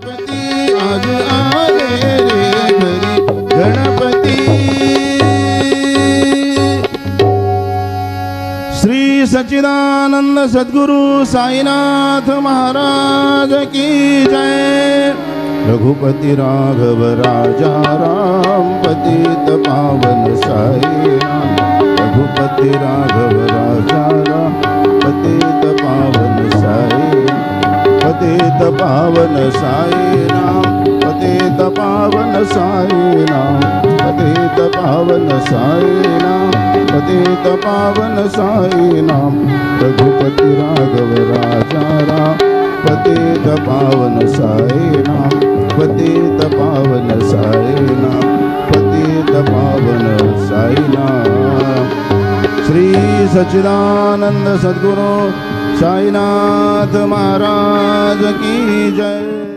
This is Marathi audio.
गणपती आज आले रे घरी गणपती। श्री सच्चिदानंद सद्गुरु साईनाथ महाराज की जय। रघुपति राघव राजा राम पतित पावन साई राम। रघुपति राघव राजा राम पतित पावन साई। पतित पावन साई राम पतित पावन साई राम। पतित पावन साई राम पतित पावन साई नाम। रघुपति राघव राजा राम पतित पावन साई नाम। पतित पावन साई नाम। पतित पावन साई नाम। श्री सच्चिदानंद सद्गुरु साईनाथ महाराज की जय।